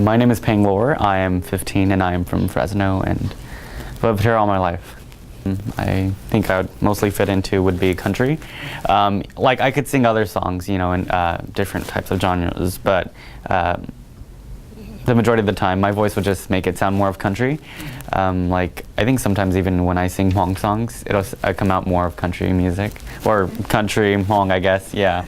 My name is Pheng Lor. I am 15 and I am from Fresno and lived here all my life. I think I would mostly fit into would be country. Like I could sing other songs, you know, in different types of genres, but the majority of the time my voice would just make it sound more of country. Like I think sometimes even when I sing Hmong songs, it'll come out more of country music, or country Hmong, I guess, yeah.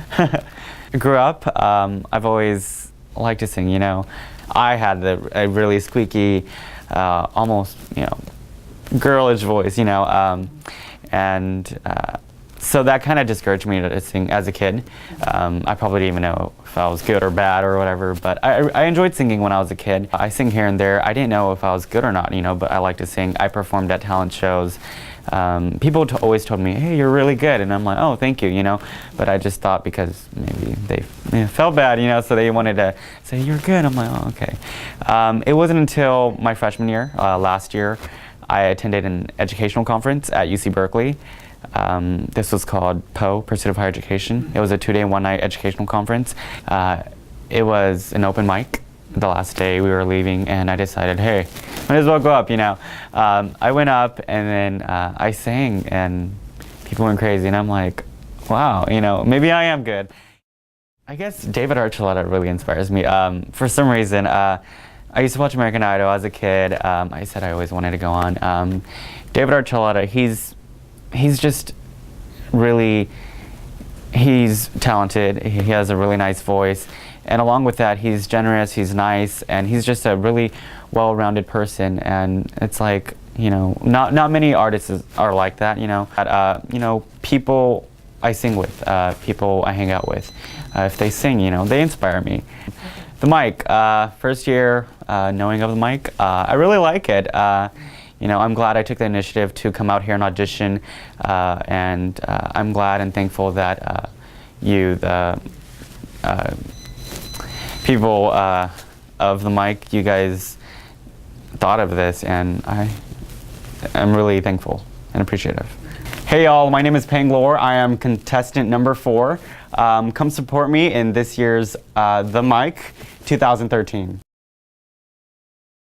I grew up, I've always liked to sing, you know. I had a really squeaky, almost, you know, girlish voice, you know, so that kind of discouraged me to sing as a kid. I probably didn't even know if I was good or bad or whatever, but I enjoyed singing when I was a kid. I sing here and there. I didn't know if I was good or not, you know, but I like to sing. I performed at talent shows. People always told me, hey, you're really good, and I'm like, oh, thank you, you know, but I just thought because maybe they felt bad, you know, so they wanted to say, you're good. I'm like, oh, okay. It wasn't until my freshman year, last year, I attended an educational conference at UC Berkeley. This was called PO, Pursuit of Higher Education. It was a 2-day, 1-night educational conference. It was an open mic. The last day we were leaving, and I decided, hey, might as well go up, you know. I went up, and then I sang, and people went crazy, and I'm like, wow, you know, maybe I am good. I guess David Archuleta really inspires me. For some reason, I used to watch American Idol as a kid. I said I always wanted to go on. David Archuleta, he's just really, he's talented. He has a really nice voice. And along with that, he's generous, he's nice, and he's just a really well-rounded person. And it's like, you know, not many artists are like that, you know. You know, people I sing with, people I hang out with, if they sing, you know, they inspire me. The mic, first year knowing of the mic, I really like it. You know, I'm glad I took the initiative to come out here and audition, and I'm glad and thankful that the people of the mic, you guys thought of this, and I'm really thankful and appreciative. Hey y'all, my name is Pheng Lor. I am contestant number 4. Come support me in this year's The Mic 2013.